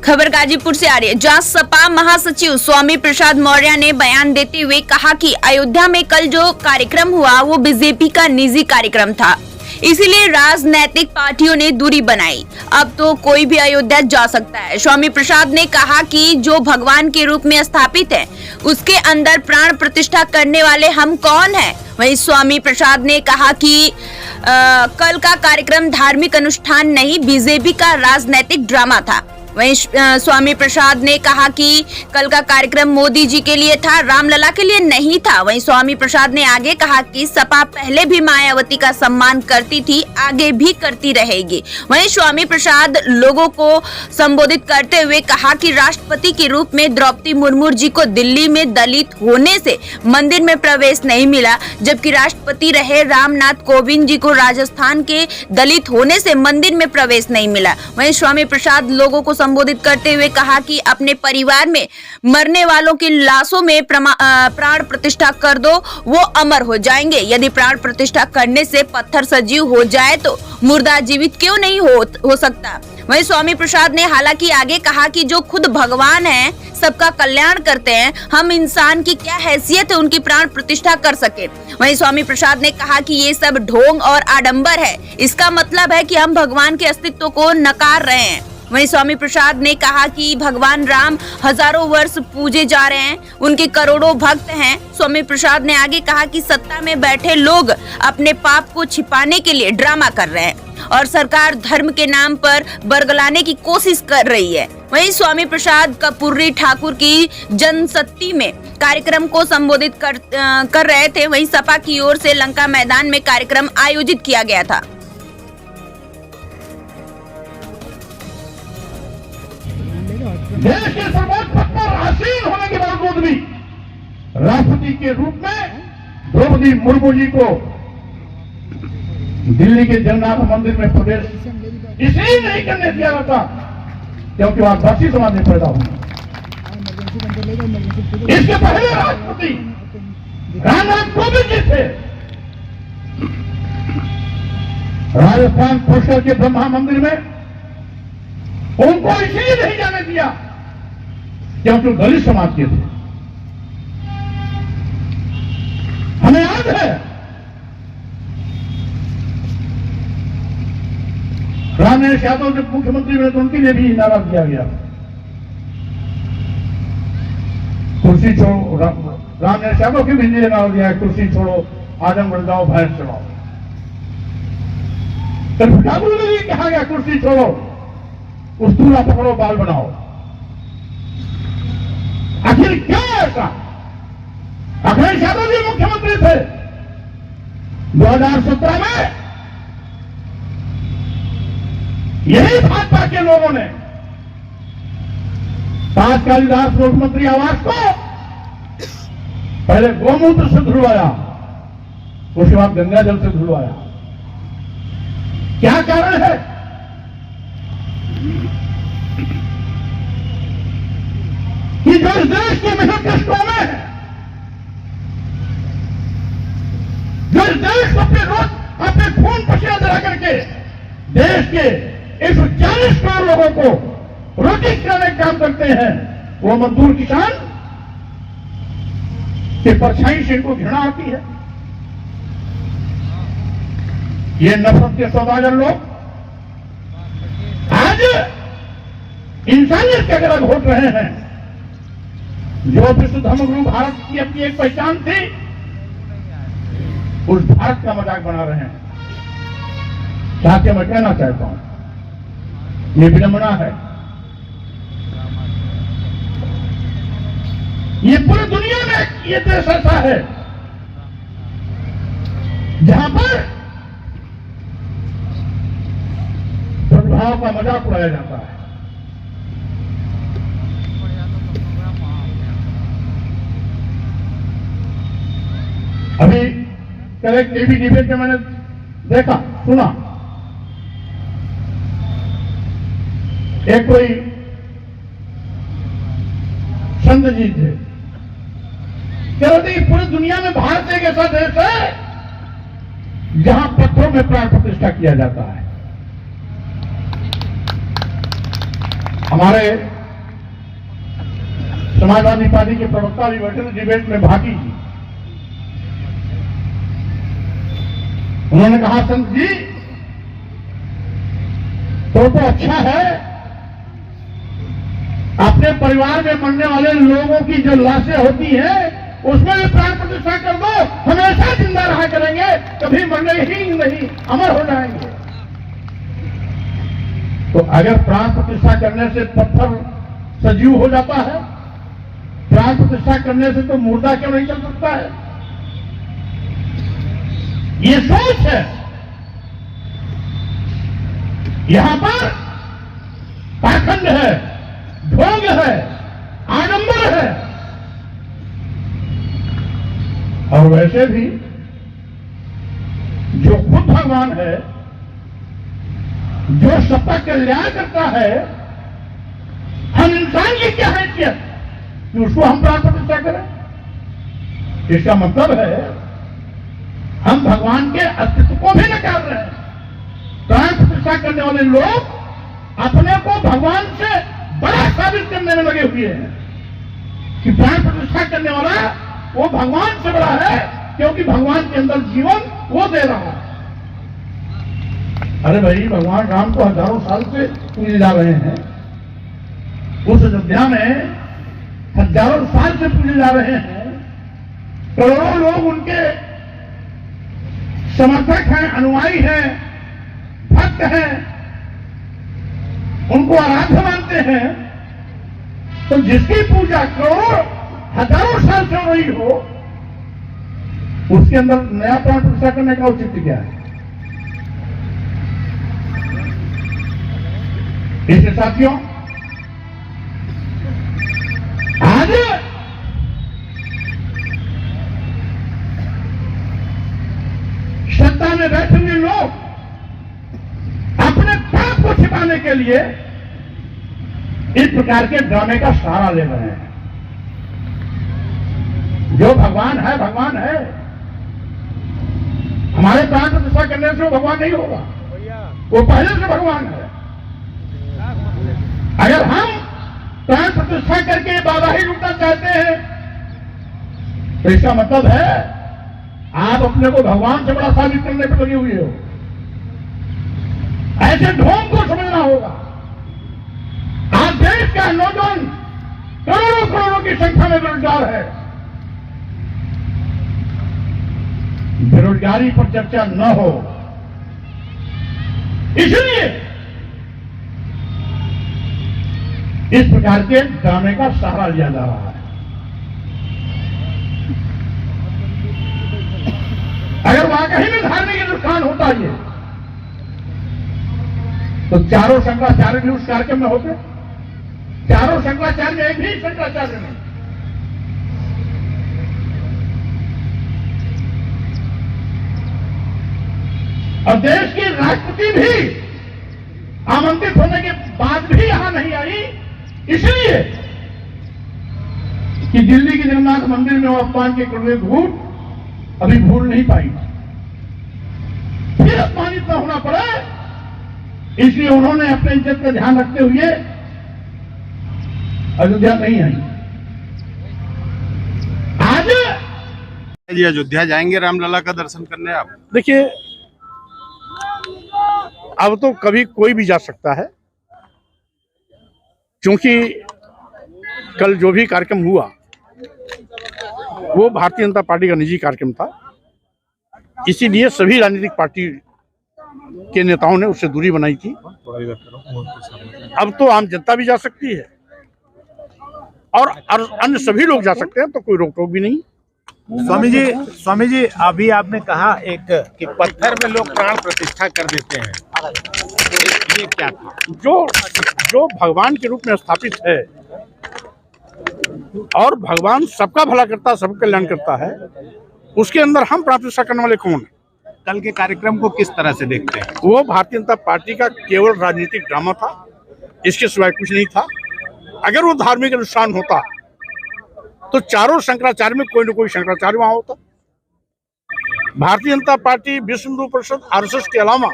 खबर गाजीपुर से आ रही है, जहां सपा महासचिव स्वामी प्रसाद मौर्य ने बयान देते हुए कहा कि अयोध्या में कल जो कार्यक्रम हुआ वो बीजेपी का निजी कार्यक्रम था, इसीलिए राजनीतिक पार्टियों ने दूरी बनाई। अब तो कोई भी अयोध्या जा सकता है। स्वामी प्रसाद ने कहा कि जो भगवान के रूप में स्थापित है उसके अंदर प्राण प्रतिष्ठा करने वाले हम कौन हैं। वहीं स्वामी प्रसाद ने कहा कि कल का कार्यक्रम धार्मिक अनुष्ठान नहीं, बीजेपी का राजनीतिक ड्रामा था। वहीं स्वामी प्रसाद ने कहा कि कल का कार्यक्रम मोदी जी के लिए था, रामलला के लिए नहीं था। वहीं स्वामी प्रसाद ने आगे कहा कि सपा पहले भी मायावती का सम्मान करती थी, आगे भी करती रहेगी। वहीं स्वामी प्रसाद लोगों को संबोधित करते हुए कहा कि राष्ट्रपति के रूप में द्रौपदी मुर्मू जी को दिल्ली में दलित होने से मंदिर में प्रवेश नहीं मिला, जबकि राष्ट्रपति रहे रामनाथ कोविंद जी को राजस्थान के दलित होने से मंदिर में प्रवेश नहीं मिला। वहीं स्वामी प्रसाद लोगों को संबोधित करते हुए कहा कि अपने परिवार में मरने वालों की लाशों में प्राण प्रतिष्ठा कर दो, वो अमर हो जाएंगे। यदि प्राण प्रतिष्ठा करने से पत्थर सजीव हो जाए तो मुर्दा जीवित क्यों नहीं हो सकता। वहीं स्वामी प्रसाद ने हालांकि आगे कहा कि जो खुद भगवान हैं, सबका कल्याण करते हैं, हम इंसान की क्या हैसियत है उनकी प्राण प्रतिष्ठा कर सके। वहीं स्वामी प्रसाद ने कहा कि ये सब ढोंग और आडंबर है, इसका मतलब है कि हम भगवान के अस्तित्व को नकार रहे हैं। वहीं स्वामी प्रसाद ने कहा कि भगवान राम हजारों वर्ष पूजे जा रहे हैं, उनके करोड़ों भक्त हैं। स्वामी प्रसाद ने आगे कहा कि सत्ता में बैठे लोग अपने पाप को छिपाने के लिए ड्रामा कर रहे हैं और सरकार धर्म के नाम पर बरगलाने की कोशिश कर रही है। वहीं स्वामी प्रसाद कपूरी ठाकुर की जनशक्ति में कार्यक्रम को संबोधित कर रहे थे। वहीं सपा की ओर से लंका मैदान में कार्यक्रम आयोजित किया गया था। देश के सर्वोच्च पद पर आसीन होने के बावजूद भी राष्ट्रपति के रूप में द्रौपदी मुर्मू जी को दिल्ली के जगन्नाथ मंदिर में प्रवेश इसलिए नहीं करने दिया जाता क्योंकि वहां बासी समाज में पैदा हुई। इसके पहले राष्ट्रपति रामनाथ कोविंद जी थे, राजस्थान पुष्कर के ब्रह्मा मंदिर में उनको इसलिए नहीं जाने दिया क्योंकि दलित समाज के थे। हमें याद है रामनाथ यादव जब मुख्यमंत्री बने तो उनके लिए भी नारा दिया गया, कुर्सी छोड़ो। रामनाथ यादव के भी लिए नारा दिया, कुर्सी छोड़ो, आजमगढ़ जाओ, भैंस चढ़ाओ। तो ठाकुर ने कहा गया कुर्सी छोड़ो, उस दूल्हा पकड़ो, बाल बनाओ। आखिर क्या ऐसा? अखिलेश यादव जी मुख्यमंत्री थे 2017 में, यही भाजपा के लोगों ने तात्कालिक मुख्यमंत्री आवास को पहले गोमूत्र से धुलवाया, उसके बाद गंगा जल से धुलवाया। क्या कारण है? कि जो इस देश के मेहनत कष्टों में है, जो इस देश को अपने खून पसीना जला करके देश के 140 करोड़ लोगों को रोटी खिलाने का काम करते हैं, वो मजदूर किसान की परछाई से इनको घृणा आती है। ये नफरत के सौदागर लोग आज इंसानियत के अगर घोट रहे हैं। जो विश्व धर्मगुरु भारत की अपनी एक पहचान थी, उस भारत का मजाक बना रहे हैं। साथ मैं कहना चाहता हूं, ये विडंबना है। ये पूरी दुनिया में ये देश ऐसा है जहां पर सद्भाव का मजाक उड़ाया जाता है। अभी कल एक टीवी डिबेट में मैंने देखा, सुना, एक कोई संत जी थे, कह रहे थे पूरी दुनिया में भारत एक ऐसा देश है जहां पत्थरों में प्राण प्रतिष्ठा किया जाता है। हमारे समाजवादी पार्टी के प्रवक्ता भी बैठे थे, डिबेट में भागी जी। उन्होंने कहा, संत जी तो अच्छा है, अपने परिवार में मरने वाले लोगों की जो लाशें होती हैं उसमें भी प्राण प्रतिष्ठा कर दो, हमेशा जिंदा रहा करेंगे, कभी मरने ही नहीं, अमर हो जाएंगे। तो अगर प्राण प्रतिष्ठा करने से पत्थर सजीव हो जाता है, प्राण प्रतिष्ठा करने से तो मुर्दा क्यों नहीं चल सकता है? ये सोच है। यहां पर पाखंड है, ढोंग है, आडंबर है। और वैसे भी जो खुद भगवान है, जो सबका कल्याण करता है, हम इंसान की क्या हैसियत कि उसको हम प्राण प्रतिष्ठा करें? इसका मतलब है हम भगवान के अस्तित्व को भी नकार रहे हैं। प्राण प्रतिष्ठा करने वाले लोग अपने को भगवान से बड़ा साबित करने में लगे हुए हैं कि प्राण प्रतिष्ठा करने वाला वो भगवान से बड़ा है, क्योंकि भगवान के अंदर जीवन वो दे रहा है। अरे भाई, भगवान राम को हजारों साल से पूजे जा रहे हैं, उस अयोध्या में हजारों साल से पूजे जा रहे हैं, करोड़ों लोग उनके समर्थक हैं, अनुयायी हैं, भक्त हैं, उनको आराध्य मानते हैं। तो जिसकी पूजा करोड़ों हजारों साल से हो रही हो, उसके अंदर नया प्राण प्रतिष्ठा करने का औचित्य क्या है? इसलिए साथियों, आज सत्ता में बैठे हुए लोग अपने पाप को छिपाने के लिए इस प्रकार के ड्रामे का सहारा ले रहे हैं। जो भगवान है, भगवान है। हमारे प्राण प्रतिष्ठा करने से वो भगवान नहीं होगा, वो पहले से भगवान है। अगर हम प्राण प्रतिष्ठा करके बाबा ही लूटना चाहते हैं तो इसका मतलब है आप अपने को भगवान से बड़ा साबित करने पर लगे हुए हो। ऐसे ढोंग को समझना होगा। आज देश का नौजवान करोड़ों करोड़ों की संख्या में बेरोजगार है। बेरोजगारी पर चर्चा न हो, इसलिए इस प्रकार के ड्रामे का सहारा लिया जा रहा है। अगर वाकई में धार्मिक नुकसान होता ये तो चारों शंकराचार्य भी उस कार्यक्रम में होते। चारों शंकराचार्य एक ही शंकराचार्य में। और देश की राष्ट्रपति भी आमंत्रित होने के बाद भी यहां नहीं आई, इसलिए कि दिल्ली के जगन्नाथ मंदिर में वो अपमान के कड़वे घूट अभी भूल नहीं पाई। फिर अपमानित न होना पड़ा, इसलिए उन्होंने अपने इज्जत का ध्यान रखते हुए अयोध्या नहीं आई। आज जी अयोध्या जाएंगे रामलला का दर्शन करने आप? देखिए, अब तो कभी कोई भी जा सकता है, क्योंकि कल जो भी कार्यक्रम हुआ वो भारतीय जनता पार्टी का निजी कार्यक्रम था। इसीलिए सभी राजनीतिक पार्टी के नेताओं ने उससे दूरी बनाई थी। अब तो आम जनता भी जा सकती है और अन्य सभी लोग जा सकते हैं, तो कोई रोक टोक भी नहीं। स्वामी जी अभी आपने कहा एक कि पत्थर में लोग प्राण प्रतिष्ठा कर देते हैं, ये क्या था? जो भगवान के रूप में स्थापित है और भगवान सबका भला करता है, सबका कल्याण करता है, उसके अंदर हम प्राण प्रतिष्ठा करने वाले कौन है? कल के कार्यक्रम को किस तरह से देखते हैं? वो भारतीय जनता पार्टी का केवल राजनीतिक ड्रामा था, इसके सिवाय कुछ नहीं था। अगर वो धार्मिक अनुष्ठान होता तो चारों शंकराचार्य में कोई न कोई शंकराचार्य वहां होता। भारतीय जनता पार्टी, विश्व हिंदू परिषद, आरएसएस के अलावा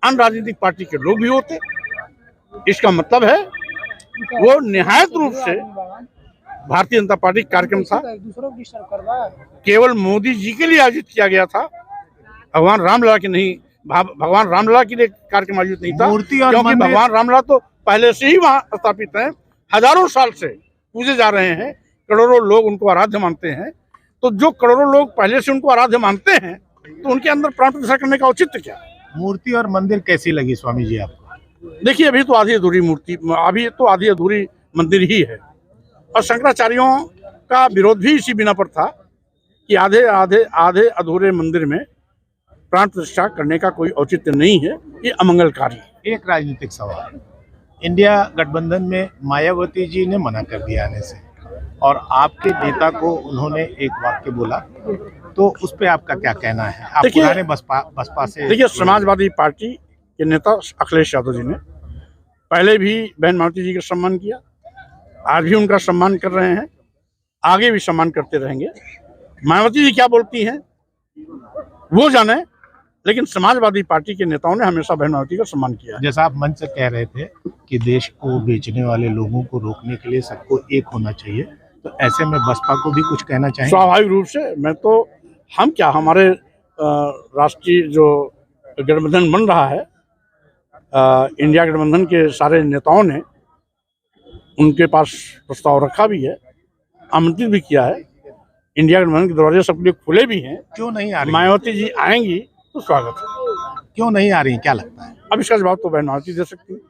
अन्य राजनीतिक पार्टी के लोग भी होते। इसका मतलब है वो निहायत रूप से भारतीय जनता पार्टी का कार्यक्रम था, केवल मोदी जी के लिए आयोजित किया गया था, भगवान रामलला के नहीं, भगवान रामलला के लिए कार्यक्रम आयोजित नहीं था, मूर्ति और क्योंकि मंदिर- भगवान रामलला तो पहले से ही वहाँ स्थापित हैं, हजारों साल से पूजे जा रहे हैं, करोड़ों लोग उनको आराध्य मानते हैं। तो जो करोड़ों लोग पहले से उनको आराध्य मानते हैं, तो उनके अंदर प्राण प्रतिष्ठा करने का औचित्य क्या? मूर्ति और मंदिर कैसी लगी स्वामी जी आपको? देखिए, अभी तो आधी अधूरी मूर्ति, अभी तो आधी अधूरी मंदिर ही है, और शंकराचार्यों का विरोध भी इसी बिना पर था कि आधे अधूरे मंदिर में प्राण प्रतिष्ठा करने का कोई औचित्य नहीं है, ये अमंगलकारी है। एक राजनीतिक सवाल, इंडिया गठबंधन में मायावती जी ने मना कर दिया आने से, और आपके नेता को उन्होंने एक वाक्य बोला, तो उस पे आपका क्या कहना है? आप देखिए- पुराने बसपा से देखिए, समाजवादी पार्टी के नेता अखिलेश यादव जी ने पहले भी बहन मायावती जी का सम्मान किया, आज भी उनका सम्मान कर रहे हैं, आगे भी सम्मान करते रहेंगे। मायावती जी क्या बोलती हैं वो जाने, लेकिन समाजवादी पार्टी के नेताओं ने हमेशा बहन मायावती का सम्मान किया है। जैसा आप मंच से कह रहे थे कि देश को बेचने वाले लोगों को रोकने के लिए सबको एक होना चाहिए, तो ऐसे में बसपा को भी कुछ कहना चाहिए? स्वाभाविक रूप से मैं तो, हम क्या, हमारे राष्ट्रीय जो गठबंधन बन रहा है, इंडिया गठबंधन के सारे नेताओं ने उनके पास प्रस्ताव रखा भी है, आमंत्रित भी किया है, इंडिया गठबंधन के दरवाजे सबके लिए खुले भी हैं। क्यों नहीं आ रही? मायावती जी आएंगी तो स्वागत है। क्यों नहीं आ रही, क्या लगता है? अब इसका जवाब तो बहन मायावती दे सकती है।